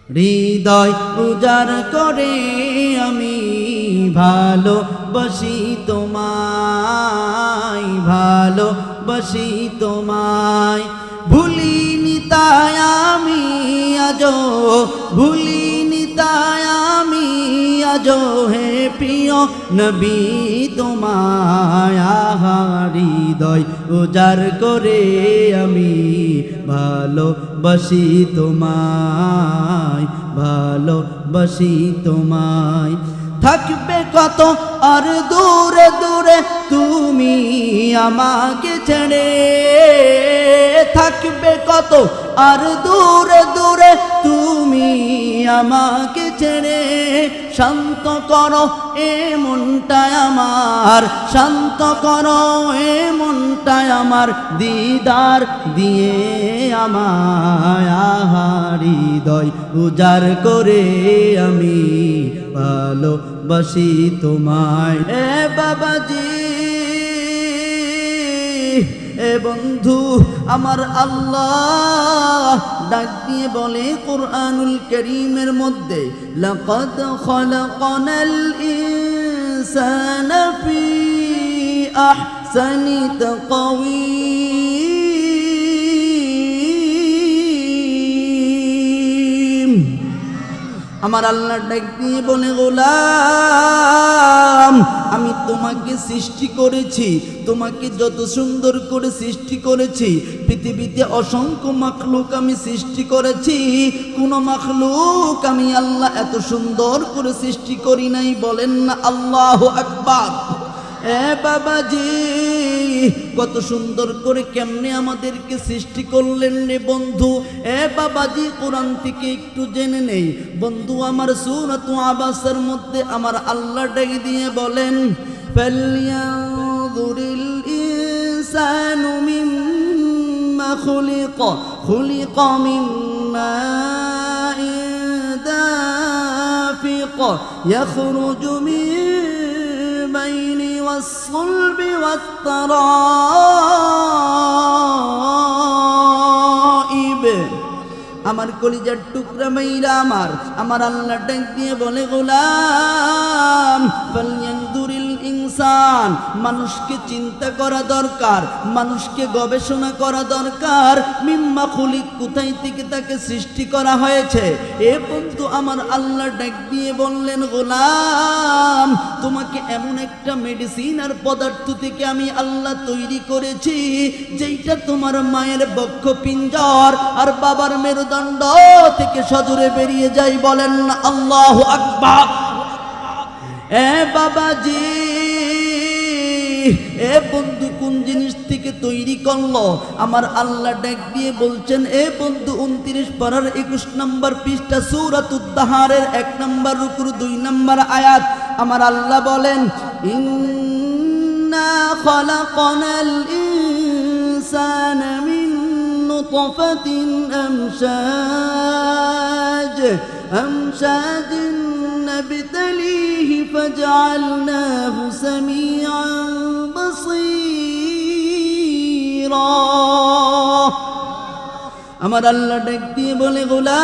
হৃদয় উজাড় করে আমি ভালোবাসি তোমায়, ভালোবাসি তোমায়। ভুলিনি তাই আমি আজো, ভুলিনি তাই আমি আজো হে প্রিয় নবী তোমায়। আহা হৃদয় উজাড় করে আমি ভালোবাসি তোমায়, ভালোবাসি তোমায়। থাকবে কত আর দূরে দূরে তুমি আমাকে ছেড়ে, থাকবে কত আর দূরে দূরে তুমি আমাকে ছেড়ে। শান্ত করো এ মনটায় আমার, শান্ত করো এ মনটায় আমার, দিদার দিয়ে আমায়। আহা হৃদয় উজাড় করে আমি ভালোবাসি তোমায়। এ বাবাজি, এ বন্ধু আমার আল্লাহ ডাক দিয়ে বলে কুরআনুল কারীমের মধ্যে, লাকাদ খালাকনাল ইনসানা ফি আহসানি তাকওয়িম। আমার আল্লাহ ডাক দিয়ে বলে, গোলাম আমি তোমাকে সৃষ্টি করেছি, তোমাকে যত সুন্দর করে সৃষ্টি করেছি, পৃথিবীতে অসংখ্য মাখলুক আমি সৃষ্টি করেছি, কোন মাখলুক আমি আল্লাহ এত সুন্দর করে সৃষ্টি করি নাই। বলেন না আল্লাহু আকবার। এ বাবাজি, কত সুন্দর করে কেমনে আমাদেরকে সৃষ্টি করলেন রে বন্ধু। এ বাবাজি, কোরআন থেকে একটু জেনে নেই বন্ধু আমার। সূরাতু আবাসের মধ্যে আমার আল্লাহ ডেকে দিয়ে বলেন, ফালইয়ানজুরিল ইনসানু মিম্মা খুলিকা, খুলিকা মিম্মা দাফিক ইয়াখরুজু মিন বাইনি والصلب والترائب। আমার কলিজার টুকরা মেয়েরা আমার আল্লাহ ডাক দিয়ে বলে, গোলাম ফালইয়ানজুরিল ইনসান, মানুষকে চিন্তা করা দরকার, মানুষকে গবেষণা করা দরকার। মিম্মা খুলিক, কোথায় থেকে তাকে সৃষ্টি করা হয়েছে। এ বন্ধু আমার আল্লাহ ডাক দিয়ে বললেন, গোলাম তোমাকে এমন একটা মেডিসিন আর পদার্থ থেকে আমি আল্লাহ তৈরি করেছি, যেইটা তোমার মায়ের বক্ষ পিঞ্জর আর বাবার মেরুদণ্ড থেকে সজোরে বেরিয়ে যায়। বলেন না আল্লাহু আকবার। এ বাবাজি, এ বন্ধু কোন জিনিস থেকে তৈরি করলো? আমার আল্লাহ ডাক দিয়ে বলছেন, এ বন্ধু 29 পারার 21 নম্বর পৃষ্ঠা সূরাতুদ দাহারের 1 নম্বর রুকুর 2 নম্বর আয়াত। আমার আল্লাহ বলেন, ইন্না খালাকনাল ইনসানা মিন নুতফাতিন আমশাজিন নাবতালিহি ফাজআলনাহু সামিআন বাসীরা। আমার আল্লাহ ডাক দিয়ে বলে, গোলাম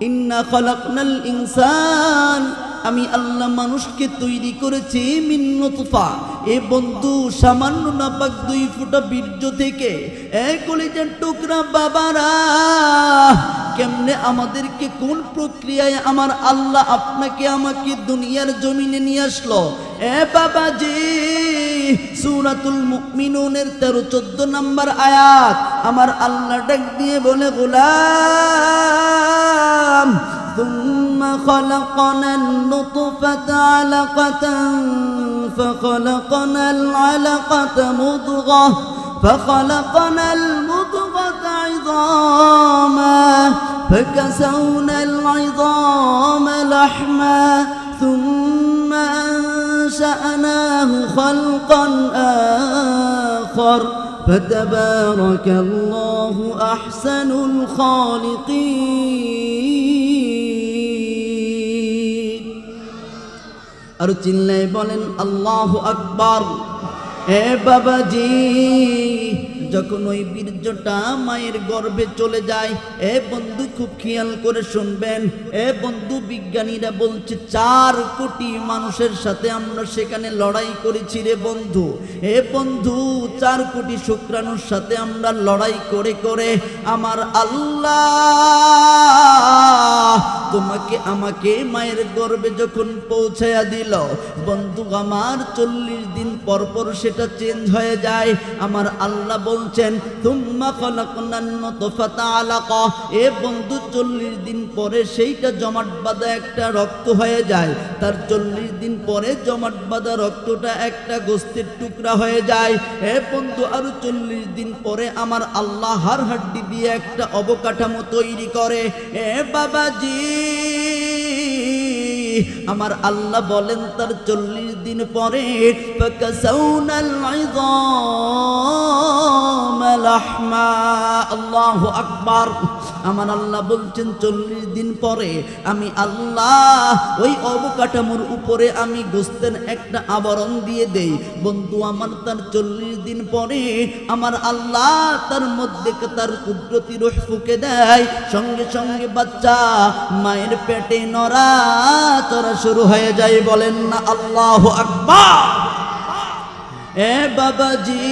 ইন্না খালাকনাল ইনসান, আমি আল্লাহ মানুষকে তৈরি করেছি মিন নুতফা। এ বন্ধু সামান্য নাপাক 2 ফোঁটা বীর্য থেকে। এ কলিজার টুকরা বাবারা, কেমনে আমাদেরকে কোন প্রক্রিয়ায় আমার আল্লাহ আপনাকে আমাকে দুনিয়ার জমিনে নিয়ে আসলো। এ বাবাজি, সূরাতুল মুমিনুনের 13-14 নম্বর আয়াত। আমার আল্লাহ ডাক দিয়ে বলে, গোলাম ثم خلقنا النطفة علقة فخلقنا العلقة مضغة فخلقنا المضغة عظاما فكسونا العظام لحما ثم أنشأناه خلقا آخر فتبارك الله أحسن الخالقين। আর চিল্লায় বলেন আল্লাহু আকবার। এ বাবাজি, যখন ওই বীর্যটা মায়ের গর্ভে চলে যায়, এ বন্ধু খুব খেয়াল করে শুনবেন, এ বন্ধু বিজ্ঞানীরা বলছে 4 কোটি মানুষের সাথে আমরা সেখানে লড়াই করেছি রে বন্ধু। এ বন্ধু 4 কোটি শুক্রাণুর সাথে আমরা লড়াই করে করে আমার আল্লাহ তোমাকে আমাকে মায়ের গর্ভে যখন পৌঁছায়া দিল বন্ধু আমার, 40 দিন পর পর সেটা চেঞ্জ হয়ে যায়। আমার আল্লাহ বলছেন তুম্মা খালাকনান নুতফাতা আলাকা, এ বন্ধু 40 দিন পরে সেইটা জমাট বাঁধা একটা রক্ত হয়ে যায়। তার 40 দিন পরে জমাট বাঁধা রক্তটা একটা গোস্তের টুকরা হয়ে যায়। এ বন্ধু আরো 40 দিন পরে আমার আল্লাহ হাড় হাড্ডি দিয়ে একটা অবকাঠামো তৈরি করে। এ বাবাজি আমার আল্লাহ বলেন তার 40 দিন পরে ফাকাসাউনাল ইযামা লাহমা, আল্লাহু আকবার। আমার আল্লাহ বলছেন 40 দিন পরে আমি আল্লাহ ওই অবকাঠামোর উপরে আমি গোস্তের একটা আবরণ দিয়ে দেই। বন্ধু আমার তার 40 দিন পরে আমার আল্লাহ তার মধ্যে তার কুদরতি রূহ ফুঁকে দেয়, সঙ্গে সঙ্গে বাচ্চা মায়ের পেটে নড়াচড়া শুরু হয়ে যায়। বলেন না আল্লাহু আকবার। এ বাবাজি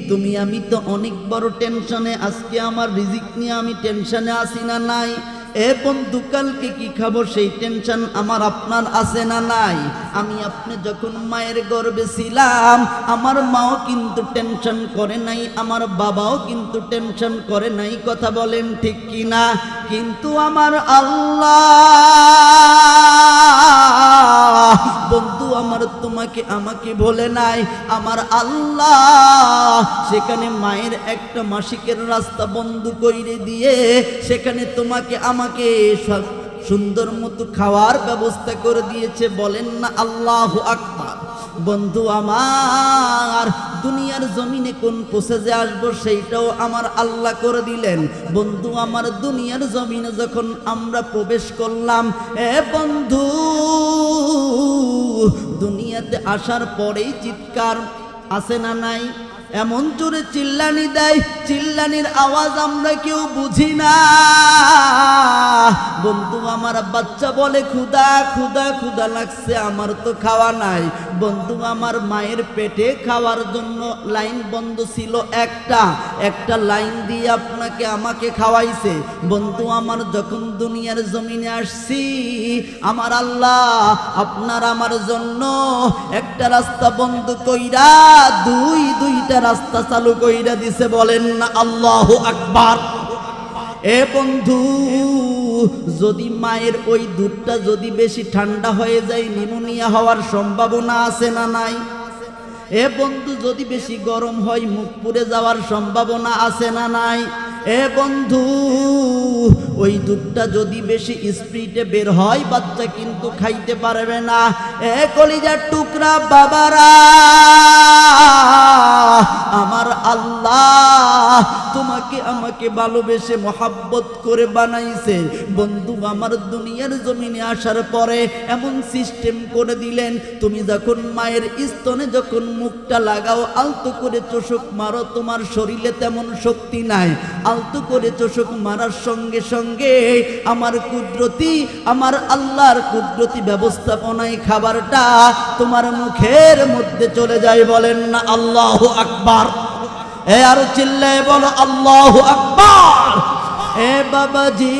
তুমি আমি তো অনেক বড় টেনশনে, আজকে আমার রিজিক নিয়ে আমি টেনশনে আসি না নাই? এ বন্ধু কালকে কি খাবো সেই টেনশন আমার আপনার আছে না নাই? আমি আপনি যখন মায়ের গর্ভে ছিলাম আমার মাও কিন্তু টেনশন করে নাই, আমার বাবাও কিন্তু টেনশন করে নাই, কথা বলেন ঠিক কি না? কিন্তু আমার আল্লাহ বন্ধু আমার তোমাকে আমাকে বলে নাই, আমার আল্লাহ সেখানে মায়ের একটা মাসিকের রাস্তা বন্ধ কইরে দিয়ে সেখানে তোমাকে আমাকে সুন্দর মতো খাওয়ার ব্যবস্থা করে দিয়েছে। বলেন না আল্লাহু আকবার। বন্ধু আমার দুনিয়ার জমিনে কোন প্রসেসে আসবো সেইটাও আমার আল্লাহ করে দিলেন। বন্ধু আমার দুনিয়ার জমিনে যখন আমরা প্রবেশ করলাম, এ বন্ধু দুনিয়াতে আসার পরেই চিৎকার আসে না নাই? এমন জোরে চিল্লানি দেয়, চিল্লানির আওয়াজ আমরা কেউ বুঝি না। বন্ধু আমার বাচ্চা বলে ক্ষুধা ক্ষুধা ক্ষুধা লাগছে, আমার তো খাওয়া নাই। বন্ধু আমার মায়ের পেটে খাওয়ার জন্য লাইন বন্ধ ছিল, একটা লাইন দিয়ে আপনাকে আমাকে খাওয়াইছে। বন্ধু আমার যখন দুনিয়ার জমিনে আসছি আমার আল্লাহ আপনার আমার জন্য একটা রাস্তা বন্ধ কইরা দুইটা রাস্তা চালু কইরা দিছে। বলেন না আল্লাহু আকবার। এ বন্ধু যদি মায়ের ওই দুধটা যদি বেশি ঠান্ডা হয়ে যায় নিউমোনিয়া হওয়ার সম্ভাবনা আছে না নাই? এ বন্ধু যদি বেশি গরম হয় মুখ পুড়ে যাওয়ার সম্ভাবনা আছে না নাই? এ বন্ধু ওই দুধটা যদি বেশি স্পিডে বের হয় বাচ্চা কিন্তু খাইতে পারবে না। এ কলিজার টুকরা বাবারা আমার আল্লাহ তোমাকে আমাকে ভালোবেসে মহাব্বত করে বানাইছে। বন্ধু আমার দুনিয়ার জমিনে আসার পরে এমন সিস্টেম করে দিলেন তুমি যখন মায়ের স্তনে যখন মুখটা লাগাও আলতো করে চোষক মারো, তোমার শরীরে তেমন শক্তি নাই, আলতো করে চোষক মারার সঙ্গে সঙ্গে আমার কুদরতি আমার আল্লাহর কুদরতি ব্যবস্থাপনায় খাবারটা তোমার মুখের মধ্যে চলে যায়। বলেন না আল্লাহু আকবার। এ আরো চিল্লায় বলো আল্লাহু আকবার। এ বাবাজি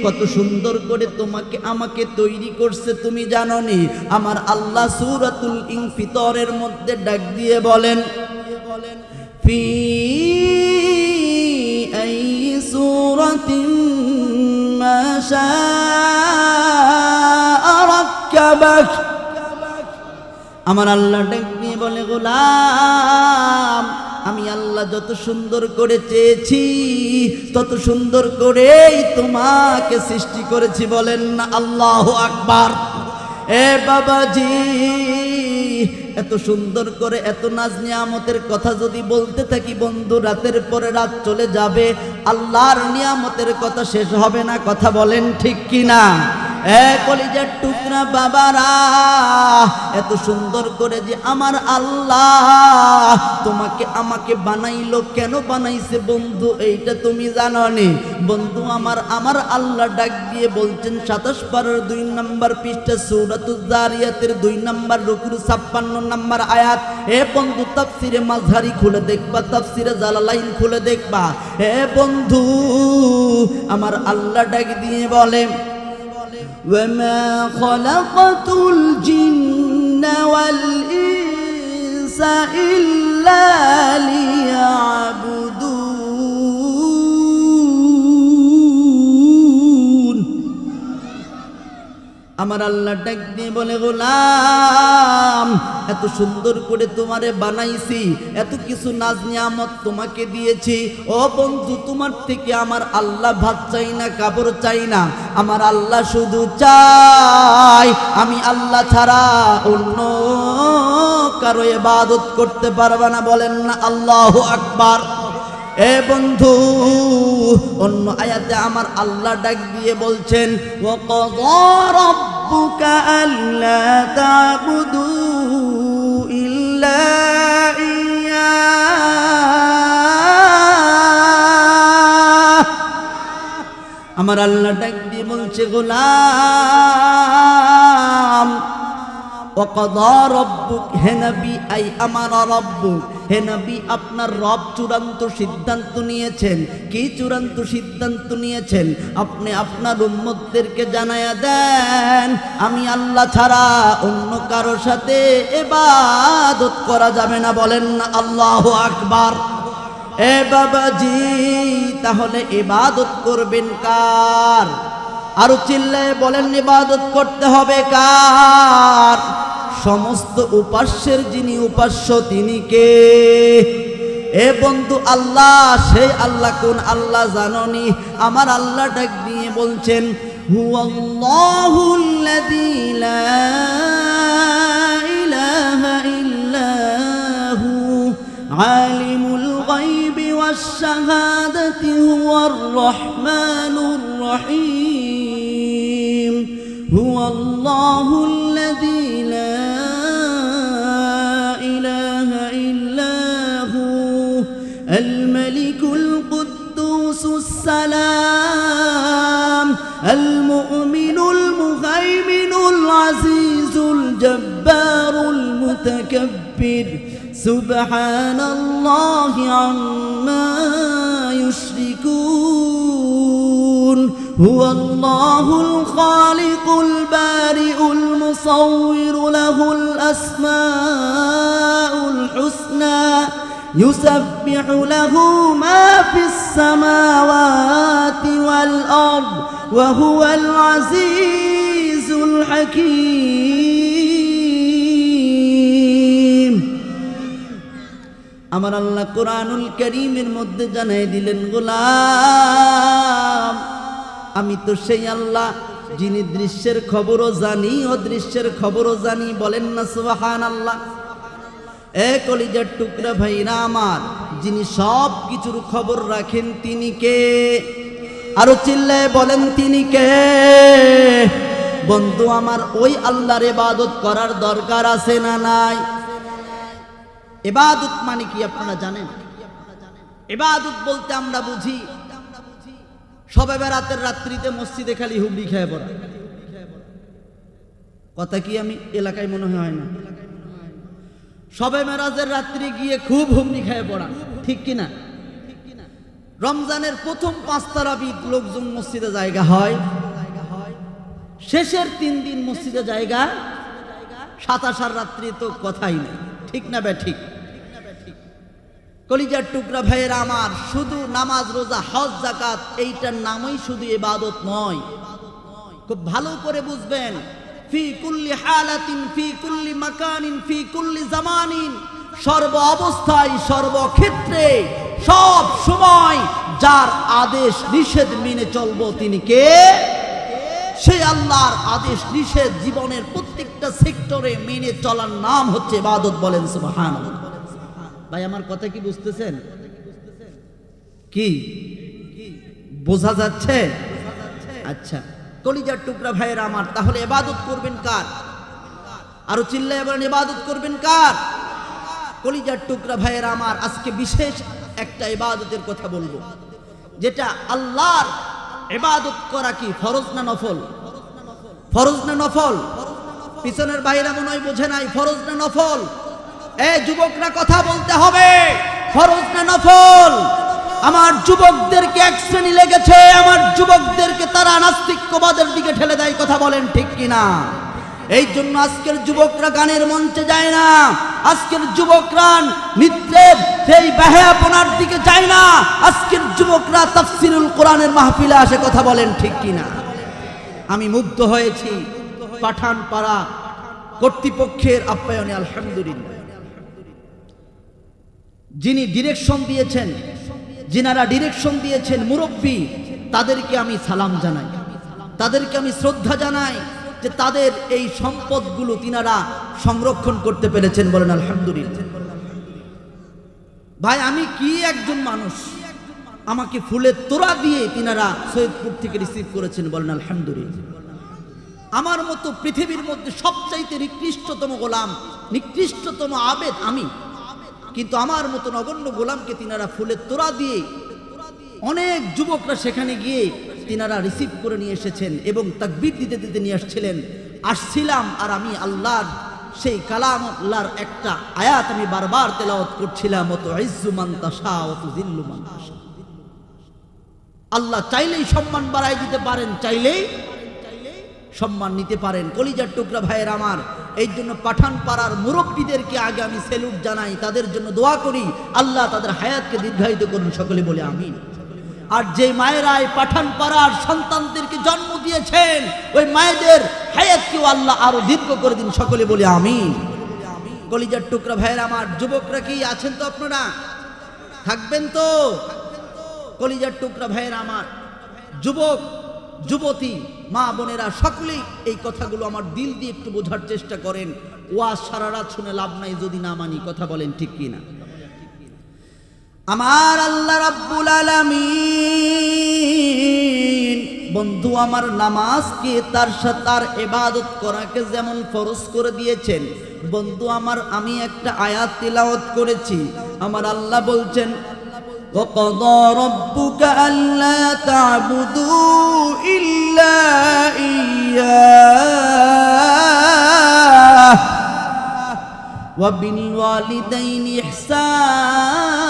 কত সুন্দর করে তোমাকে আমাকে তৈরি করছে তুমি জানো নি? আমার আল্লাহ সূরাতুল ইনফিতরের মধ্যে ডাক দিয়ে বলেন ফি আই সূরাতিন মা শাআ রাক্কাবাক। আমার আল্লাহ ডাক দিয়ে বলে গোলাম আমি আল্লাহ যত সুন্দর করে চেয়েছি তত সুন্দর করেই তোমাকে সৃষ্টি করেছি। বলেন না আল্লাহু আকবার। এ বাবাজি এত সুন্দর করে এত নাজ নিয়ামতের কথা যদি বলতে থাকি বন্ধু রাতের পরে রাত চলে যাবে, আল্লাহর নিয়ামতের কথা শেষ হবে না, কথা বলেন ঠিক কিনা? কলিজার টুকরা বাবারা, এত সুন্দর করে যে আমার আল্লাহ তোমাকে আমাকে বানাইলো, কেন বানাইছে বন্ধু এইটা তুমি জানো নি? বন্ধু আমার আল্লাহ ডাক দিয়ে বলছেন 27 পারার 2 নম্বর পৃষ্ঠা সূরাতুজ জারিয়াতের 2 নম্বর রুকুর 56 নম্বর আয়াত। এ বন্ধু তাফসিরে মাযহারি খুলে দেখবা, তাফসিরে জালালাইন খুলে দেখবা। হে বন্ধু আমার আল্লাহ ডাক দিয়ে বলে ওয়ামা খালাকাতুল জিন্না ওয়াল ইনসা ইল্লা লিয়াবুদুন। আমার আল্লাহ ডাক দিয়ে বলে গোলাম এত সুন্দর করে তোমারে বানাইছি, এত কিছু নাজ নিয়ামত তোমাকে দিয়েছি। ও বন্ধু তোমার থেকে আমার আল্লাহ ভাত চাই না, কাপড় চাই না, আমার আল্লাহ শুধু চাই আমি আল্লাহ ছাড়া অন্য কারো ইবাদত করতে পারবে না। বলেন না আল্লাহু আকবার। এ বন্ধু অন্য আয়াতে আমার আল্লাহ ডাক দিয়ে বলছেন ওয়া ক্বাদা রাব্বুকা আল্লা তা'বুদু ইল্লা ইয়্যাহ। আমার আল্লাহ ডাক দিয়ে বলছে গোলাম ওয়া ক্বাদা রাব্বুক, হে নবী আই আমারা রাব্বুক, হে নবী আপনার রব চূড়ান্ত সিদ্ধান্ত নিয়েছেন। কি চূড়ান্ত সিদ্ধান্ত নিয়েছেন? আপনি আপনার উম্মতদেরকে জানায়া দেন আমি আল্লাহ ছাড়া অন্য কারো সাথে ইবাদত করা যাবে না। বলেন না আল্লাহু আকবার। এ বাবাজি তাহলে ইবাদত করবেন কার? আরো চিল্লায় বলেন ইবাদত করতে হবে কার? সমস্ত উপাস্যের যিনি উপাস্য তিনি কে? এ বন্ধু আল্লাহ। সেই আল্লাহ কোন আল্লাহ জাননি? আমার আল্লাহ ডাক দিয়ে বলছেন হুয়াল্লাহুল্লাযী লা ইলাহা ইল্লাহু আলিমুল গায়বি ওয়াশ শাহাদাতি হুয়ার রহমানুর রহিম। হুয়াল্লাহুল্লাযী লা الملك القدوس السلام المؤمن المهيمن العزيز الجبار المتكبر سبحان الله عما يشركون هو الله الخالق البارئ المصور له الأسماء الحسنى يسبح له ما في السماوات والأرض وهو العزيز الحكيم। আমার আল্লাহ কোরআনুল কারীমের মধ্যে জানাই দিলেন গোলাম আমি তো সেই আল্লাহ যিনি দৃশ্যের খবরও জানি অদৃশ্যের খবরও জানি। বলেন না সুবহানাল্লাহ। এ কলিজার টুকরা ভাইরা আমার, যিনি সব কিছুর খবর রাখেন তিনি কে? আরো চিল্লায় বলেন তিনি কে? বন্ধু আমার ওই আল্লাহর ইবাদত করার দরকার আছে না নাই? ইবাদত মানে কি আপনারা জানেন? ইবাদত বলতে আমরা বুঝি শবে বেরাতের রাত্রিতে মসজিদে খালি হুবড়ি খেয়ে পড়া। কথা কি আমি এলাকায় মনে হয় না? শবে মেরাজের রাত্রি গিয়ে খুব হুমড়ি খেয়ে পড়া, ঠিক কিনা? রমজানের প্রথম 5 তারাবির লোকজন মসজিদে জায়গা হয়, শেষের 3 দিন মসজিদে জায়গা, 27 রাত্রি তো কথাই নেই, ঠিক না বে ঠিক? কলিজার টুকরা ভাইয়েরা আমার, শুধু নামাজ রোজা হজ যাকাত এইটার নামই শুধু ইবাদত নয়। খুব ভালো করে বুঝবেন, ফি কুল্লি হালাতিন ফি কুল্লি মাকানিন ফি কুল্লি জামানিন, সর্ব অবস্থায় সর্বক্ষেত্রে সব সময় যার আদেশ নিষেধ মেনে চলবো তিনি কে? সেই আল্লাহর আদেশ নিষেধ জীবনের প্রত্যেকটা সেক্টরে মেনে চলার নাম হচ্ছে ইবাদত। বলেন সুবহানাল্লাহ। ভাই আমার কথা কি বুঝতেছেন? কি বোঝা যাচ্ছে? আচ্ছা কলিজার টুকরা ভাইয়েরা আমার, তাহলে ইবাদত করবেন কার? আরো চিল্লায় বলেন, ইবাদত করবেন কার? কলিজার টুকরা ভাইয়েরা আমার, আজকে বিশেষ একটা ইবাদতের কথা বলবো, যেটা আল্লাহর ইবাদত করা কি ফরজ না নফল? ফরজ না নফল? পিছনের ভাইরা মনে হয় বোঝে নাই, ফরজ না নফল? যুবকরা কথা বলতে হবে, ফরজ না নফল? আমার যুবকদেরকে এক শ্রেণী লেগেছে, আমার যুবকদেরকে তারা নাস্তিক্যবাদের দিকে ঠেলে দেয়, কথা বলেন ঠিক কিনা? এই জন্য আজকের যুবকরা গানের মঞ্চে যায় না, আজকের যুবকরা নৃত্যের সেই বেহায়াপনার দিকে যায় না, আজকের যুবকরা তাফসিরুল কোরআনের মাহফিলে আসে, কথা বলেন ঠিক কিনা? আমি মুগ্ধ হয়েছি পাঠানপাড়া কর্তৃপক্ষের আপ্যায়নে, আলহামদুলিল্লাহ। যিনি ডিরেকশন দিয়েছেন, যিনারা ডিরেকশন দিয়েছেন, মুরব্বী, তাদেরকে আমি সালাম জানাই, তাদেরকে আমি শ্রদ্ধা জানাই যে তাদের এই সম্পদগুলো তিনারা সংরক্ষণ করতে পেরেছেন, বলেন আলহামদুলিল্লাহ। ভাই আমি কি একজন মানুষ, আমাকে ফুলের তোড়া দিয়ে তিনারা সৈয়দপুর থেকে রিসিভ করেছেন, বলেন আলহামদুলিল্লাহ। আমার মতো পৃথিবীর মধ্যে সবচাইতে নিকৃষ্টতম গোলাম, নিকৃষ্টতম আবেদ আমি, কিন্তু আমার মতো নগণ্য গোলামকে তিনারা ফুলের তোড়া দিয়ে, অনেক যুবকরা সেখানে গিয়ে তিনারা রিসিভ করে নিয়ে এসেছেন এবং তাকবীর দিতে দিতে নিয়ে আসছিলাম, আর আমি আল্লাহর সেই কালাম আল্লাহর একটা আয়াত আমি বারবার তেলাওয়াত করছিলাম, অত ইজ্জু মান তাশা অত জিল্লু মান তাশা। আল্লাহ চাইলেই সম্মান বাড়াই দিতে পারেন, চাইলেই সম্মান নিতে পারেন। কলিজার টুকরা ভাইয়ের আমার, এই জন্য পাঠানপাড়ার মুরব্বীদেরকে আগে আমি স্যালুট জানাই, তাদের জন্য দোয়া করি, আল্লাহ তাদের হায়াতকে দীর্ঘায়িত করুন, সকলে বলে আমিন। আর যে মায়েরা এই পাঠানপাড়ার সন্তানদেরকে জন্ম দিয়েছেন, ওই মায়েদের হায়াতকেও আল্লাহ আরো দীর্ঘ করে দিন, সকলে বলে আমিন। কলিজার টুকরা ভাইয়ের আমার, যুবকরা কি আছেন তো? আপনারা থাকবেন তো? কলিজার টুকরা ভাইয়ের আমার, যুবক যুবতী মা বোনেরা, সকলেই এই কথাগুলো আমার দিল দিয়ে একটু বোঝার চেষ্টা করেন। ওয়াজ সারা রাত শুনে লাভ নাই যদি না মানি, কথা বলেন ঠিক কিনা? আমার আল্লাহ রাব্বুল আলামিন বন্ধু আমার নামাজকে তার সাথে তার ইবাদত করাকে যেমন ফরজ করে দিয়েছেন, বন্ধু আমার আমি একটা আয়াত তিলাওয়াত করেছি, আমার আল্লাহ বলছেন وَقَضَى رَبُّكَ أَلَّا تَعْبُدُوا إِلَّا إِيَّاهُ وَبِالْوَالِدَيْنِ إِحْسَانًا।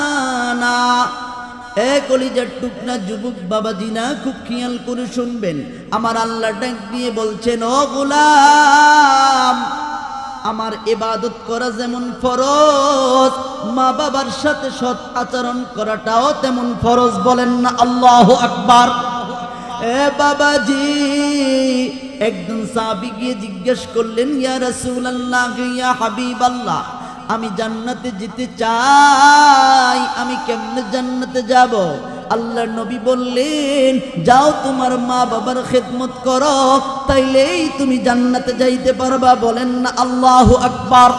কলিজার টুকরা যুবক বাবাজিনা, খুব খেয়াল করে শুনবেন, আমার আল্লাহ ডাক দিয়ে বলছেন, ও গোলাম, আমার ইবাদত করা যেমন ফরজ, মা বাবার সাথে সৎ আচরণ করাটাও তেমন ফরজ, বলেন না আল্লাহু আকবার। বাবাজি, একজন সাহাবী গিয়ে জিজ্ঞেস করলেন, ইয়া রাসূলুল্লাহ, ইয়া হাবিবাল্লাহ, আমি জান্নাতে যেতে চাই, আমি কেমনে জান্নাতে যাব? আল্লাহর নবী বললেন, যাও তোমার মা বাবার খেদমত করো, তাইলেই তুমি জান্নাতে যাইতে পারবা, বলেন না আল্লাহু আকবার।